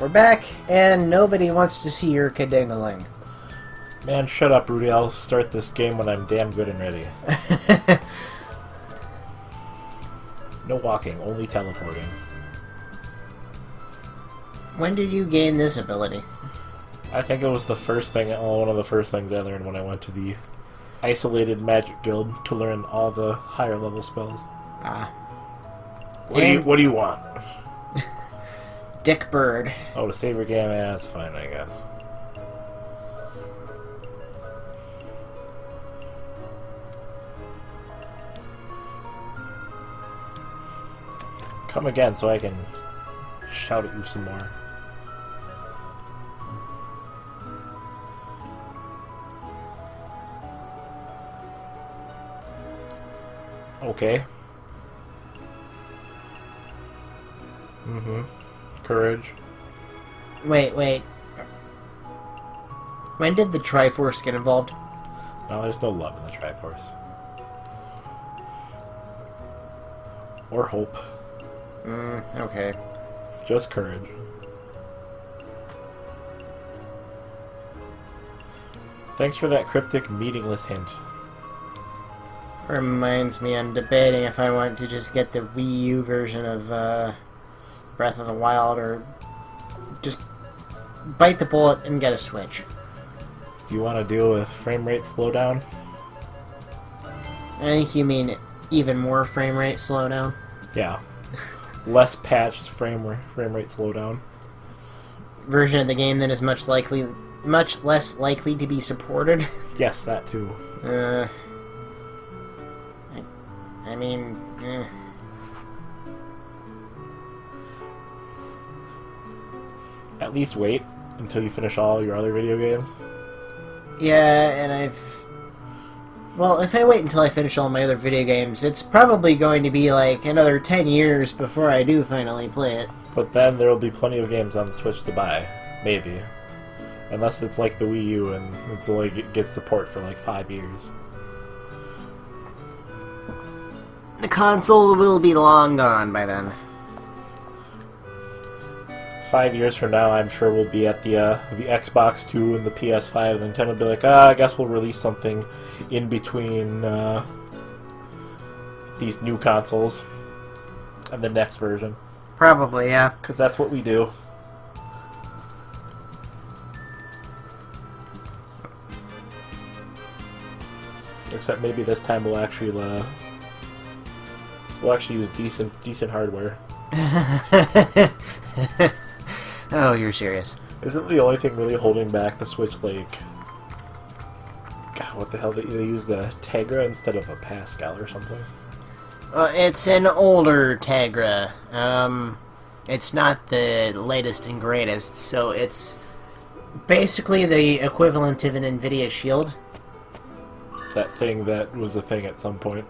We're back, and nobody wants to see your kadingling. Man, shut up, Rudy. I'll start this game when I'm damn good and ready. No walking, only teleporting. When did you gain this ability? I think it was the first thing, one of the first things I learned when I went to the isolated magic guild to learn all the higher level spells. Ah. What do you want? Dick Bird. Oh, to save your game? Yeah, that's fine, I guess. Come again so I can shout at you some more. Okay. Courage. Wait. When did the Triforce get involved? No, there's no love in the Triforce. Or hope. Okay. Just courage. Thanks for that cryptic, meaningless hint. Reminds me, I'm debating if I want to just get the Wii U version of Breath of the Wild or just bite the bullet and get a Switch. Do you want to deal with frame rate slowdown? I think you mean even more frame rate slowdown. Yeah. Less patched frame rate slowdown. Version of the game that is much less likely to be supported. Yes, that too. I mean, At least wait until you finish all your other video games. Yeah, and well, if I wait until I finish all my other video games, it's probably going to be like another 10 years before I do finally play it. But then there will be plenty of games on the Switch to buy. Maybe. Unless it's like the Wii U and it's only gets support for like 5 years. The console will be long gone by then. 5 years from now, I'm sure we'll be at the Xbox 2 and the PS5, and Nintendo will be like, I guess we'll release something in between these new consoles and the next version. Probably, yeah. Because that's what we do. Except maybe this time we'll actually use decent hardware. Oh, you're serious. Isn't the only thing really holding back the Switch, like... God, what the hell? They use the Tegra instead of a Pascal or something? It's an older Tegra. It's not the latest and greatest, so it's basically the equivalent of an NVIDIA Shield. That thing that was a thing at some point.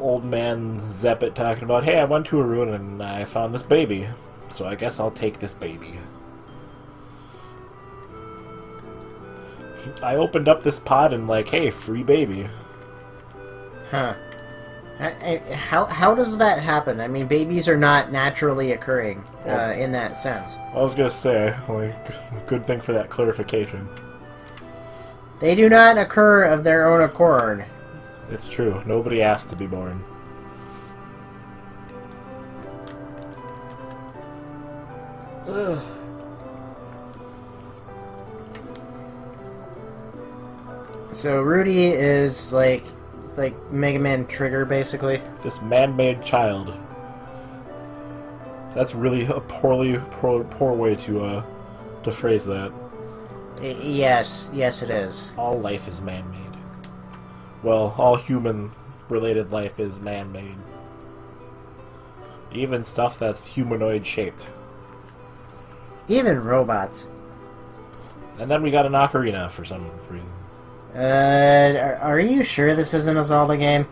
Old man Zeppet talking about, hey, I went to a ruin and I found this baby, so I guess I'll take this baby. I opened up this pod and like, hey, free baby. Huh. How does that happen? I mean, babies are not naturally occurring in that sense. I was gonna say, like, good thing for that clarification. They do not occur of their own accord. It's true. Nobody asked to be born. Ugh. So Rudy is like Mega Man Trigger, basically. This man-made child. That's really a poor way to phrase that. Yes, it is. All life is man-made. Well, all human-related life is man-made. Even stuff that's humanoid-shaped. Even robots. And then we got an ocarina for some reason. Are you sure this isn't a Zelda game?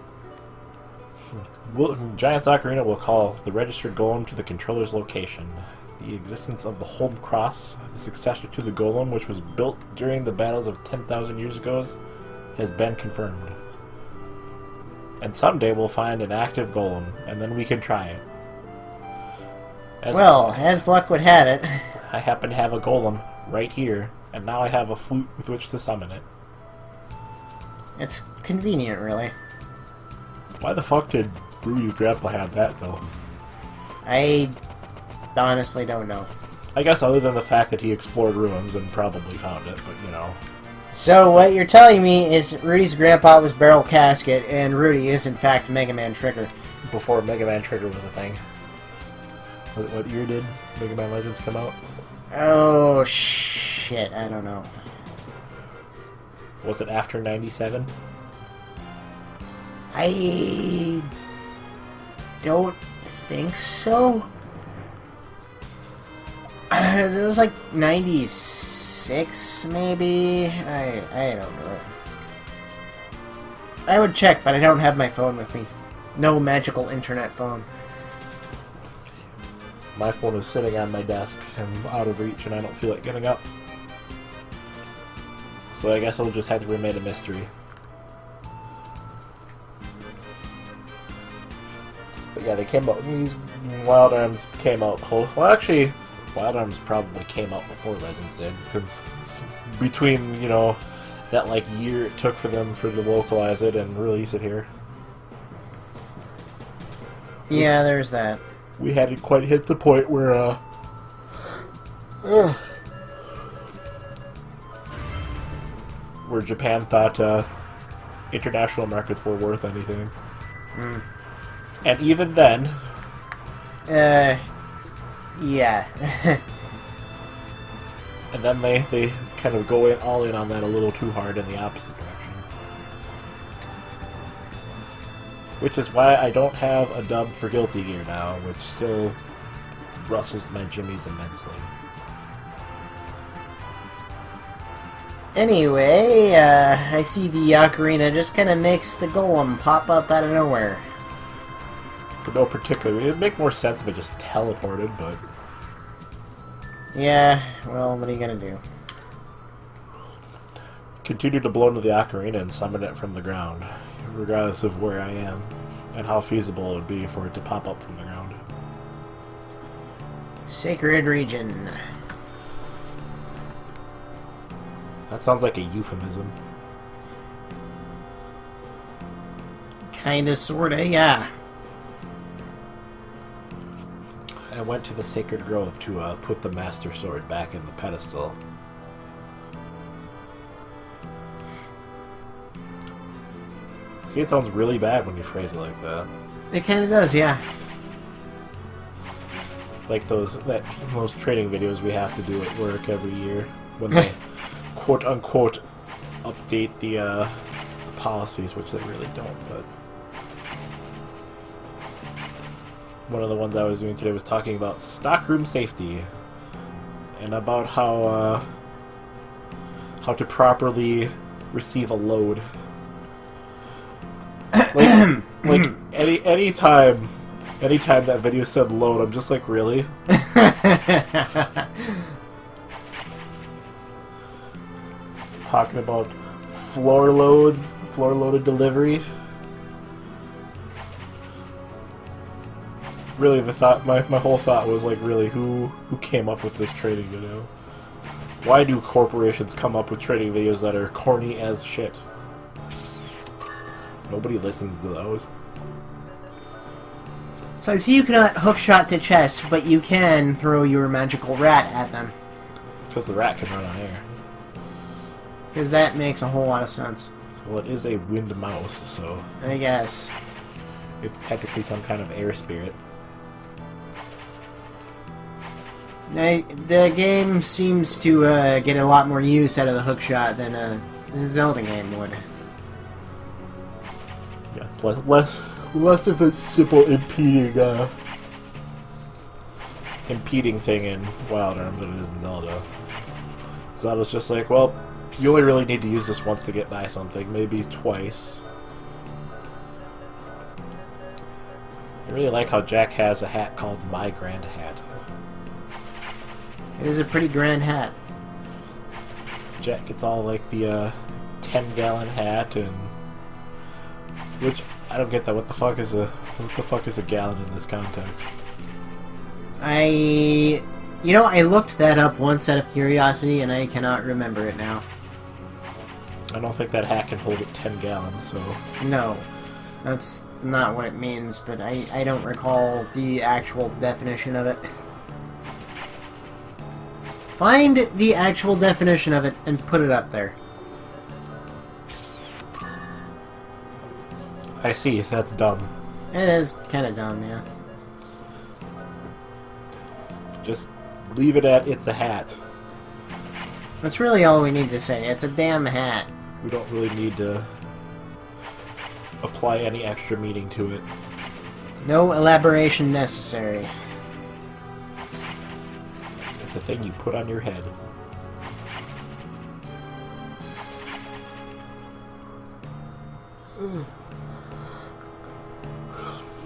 Giant's Ocarina will call the registered golem to the controller's location. The existence of the Holm Cross, the successor to the golem, which was built during the battles of 10,000 years ago, has been confirmed. And someday we'll find an active golem, and then we can try it. As luck would have it. I happen to have a golem right here, and now I have a flute with which to summon it. It's convenient, really. Why the fuck did Rudy's grandpa have that, though? I honestly don't know. I guess other than the fact that he explored ruins and probably found it, but you know. So what you're telling me is Rudy's grandpa was Barrel Casket, and Rudy is in fact Mega Man Trigger. Before Mega Man Trigger was a thing. What year did Mega Man Legends come out? Oh, shit, I don't know. Was it after 97? I don't think so. It was like 96, maybe? I don't know. I would check, but I don't have my phone with me. No magical internet phone. My phone is sitting on my desk and out of reach, and I don't feel like getting up. So I guess it'll just have to remain a mystery. But yeah, they came out. These Wild Arms came out close. Well, actually, Wild Arms probably came out before Legends did, because between, you know, that like year it took for them to localize it and release it here. Yeah, there's that. We hadn't quite hit the point where where Japan thought international markets were worth anything. Mm. And even then... yeah. And then they kind of go all in on that a little too hard in the opposite direction. Which is why I don't have a dub for Guilty Gear now, which still rustles my jimmies immensely. Anyway, I see the ocarina just kind of makes the golem pop up out of nowhere. For no particular reason. It'd make more sense if it just teleported, but... Yeah, well, what are you gonna do? Continue to blow into the ocarina and summon it from the ground, regardless of where I am, and how feasible it would be for it to pop up from the ground. Sacred region. That sounds like a euphemism. Kinda, sorta, yeah. I went to the Sacred Grove to put the Master Sword back in the pedestal. See, it sounds really bad when you phrase it like that. It kinda does, yeah. Like those trading videos we have to do at work every year when they quote-unquote update the policies, which they really don't, but... One of the ones I was doing today was talking about stockroom safety and about how to properly receive a load. Like anytime that video said load, I'm just like, really? Talking about floor-loaded delivery. Really, my whole thought was like, really, who came up with this trading video? Why do corporations come up with trading videos that are corny as shit? Nobody listens to those. So I see you cannot hookshot to chest, but you can throw your magical rat at them. Because the rat can run on air. Because that makes a whole lot of sense. Well, it is a wind mouse, so... I guess. It's technically some kind of air spirit. The game seems to get a lot more use out of the hookshot than a Zelda game would. Yeah, it's less of a simple impeding thing in Wild Arms than it is in Zelda. Zelda's just like, well, you only really need to use this once to get by something, maybe twice. I really like how Jack has a hat called My Grand Hat. It is a pretty grand hat. Jack gets all like the 10-gallon hat, and which I don't get that. What the fuck is a gallon in this context? I looked that up once out of curiosity, and I cannot remember it now. I don't think that hat can hold it 10 gallons, so... No, that's not what it means, but I don't recall the actual definition of it. Find the actual definition of it and put it up there. I see, that's dumb. It is kind of dumb, yeah. Just leave it at it's a hat. That's really all we need to say. It's a damn hat. We don't really need to apply any extra meaning to it. No elaboration necessary. It's a thing you put on your head.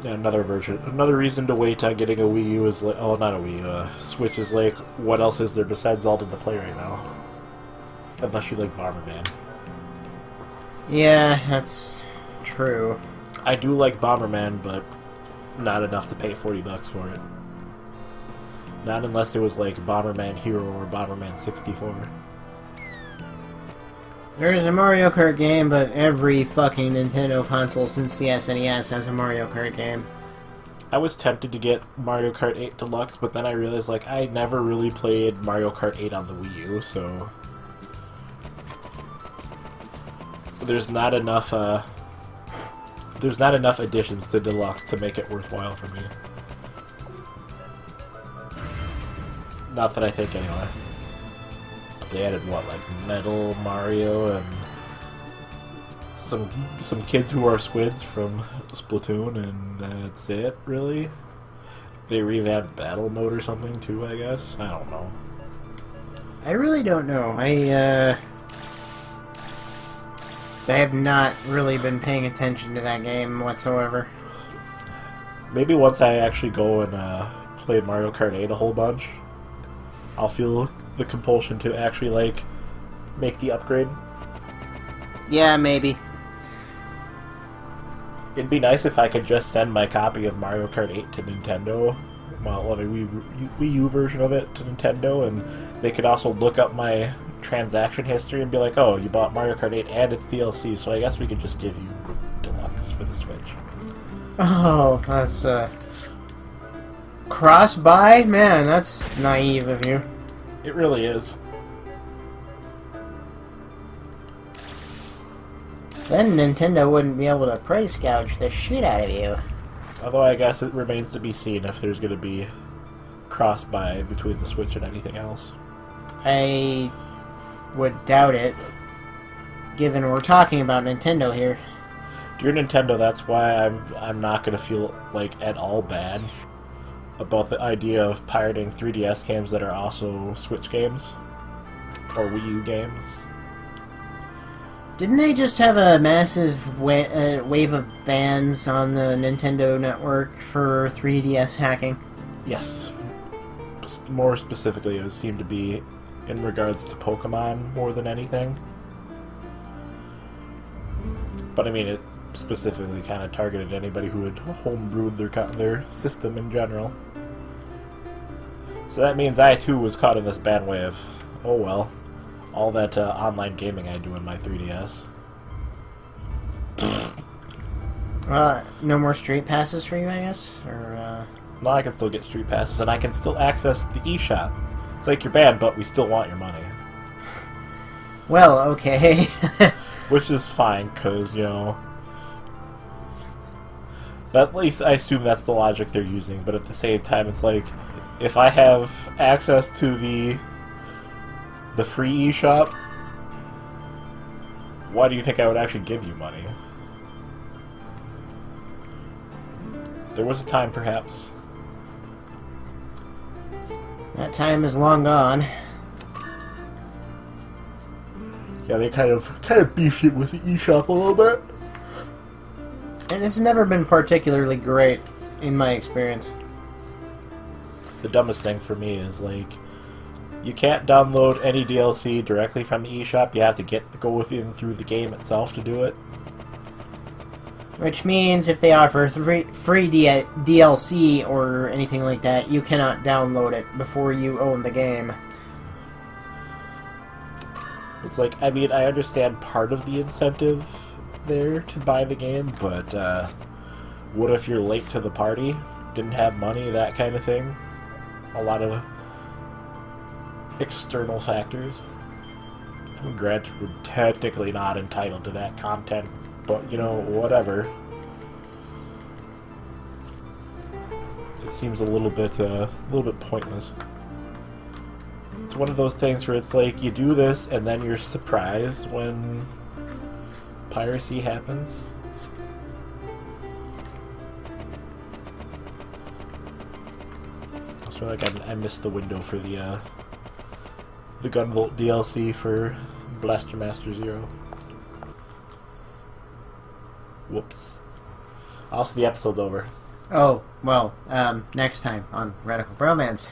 Yeah, another reason to wait on getting a Wii U is like, oh, not a Wii U, Switch is like, what else is there besides Zelda to play right now? Unless you like Bomberman. Yeah, that's true. I do like Bomberman, but not enough to pay $40 for it. Not unless it was like Bomberman Hero or Bomberman 64. There's a Mario Kart game, but every fucking Nintendo console since the SNES has a Mario Kart game. I was tempted to get Mario Kart 8 Deluxe, but then I realized like I never really played Mario Kart 8 on the Wii U, so there's not enough additions to Deluxe to make it worthwhile for me. Not that I think anyway. They added what, like Metal Mario and some kids who are squids from Splatoon, and that's it, really. They revamped battle mode or something too, I guess. I don't know. I really don't know. I have not really been paying attention to that game whatsoever. Maybe once I actually go and play Mario Kart 8 a whole bunch, I'll feel the compulsion to actually, like, make the upgrade. Yeah, maybe. It'd be nice if I could just send my copy of Mario Kart 8 to Nintendo, well, the Wii U version of it to Nintendo, and they could also look up my transaction history and be like, oh, you bought Mario Kart 8 and its DLC, so I guess we could just give you Deluxe for the Switch. Oh, that's, cross-buy? Man, that's naive of you. It really is. Then Nintendo wouldn't be able to price gouge the shit out of you. Although I guess it remains to be seen if there's going to be cross-buy between the Switch and anything else. I would doubt it, given we're talking about Nintendo here. Dear Nintendo, that's why I'm not going to feel, like, at all bad about the idea of pirating 3DS games that are also Switch games. Or Wii U games. Didn't they just have a massive wave of bans on the Nintendo network for 3DS hacking? Yes. More specifically, it seemed to be in regards to Pokemon more than anything. But I mean, it specifically kind of targeted anybody who had homebrewed their system in general. So that means I too was caught in this bad wave. Oh well. All that online gaming I do in my 3DS. No more street passes for you, I guess? Or, No, I can still get street passes, and I can still access the eShop. It's like you're banned, but we still want your money. Well, okay. Which is fine, because, you know... At least I assume that's the logic they're using, but at the same time, it's like, if I have access to the free eShop, why do you think I would actually give you money? There was a time, perhaps. That time is long gone. Yeah, they kind of beefed it with the eShop a little bit. And it's never been particularly great, in my experience. The dumbest thing for me is, like, you can't download any DLC directly from the eShop. You have to go within through the game itself to do it. Which means if they offer free DLC or anything like that, you cannot download it before you own the game. It's like, I mean, I understand part of the incentive there to buy the game, but what if you're late to the party, didn't have money, that kind of thing? A lot of external factors. Granted, we're technically not entitled to that content, but, you know, whatever. It seems a little bit pointless. It's one of those things where it's like, you do this, and then you're surprised when piracy happens. I feel like I missed the window for the Gunvolt DLC for Blaster Master Zero. Whoops. Also, the episode's over. Oh, well, next time on Radical Bromance.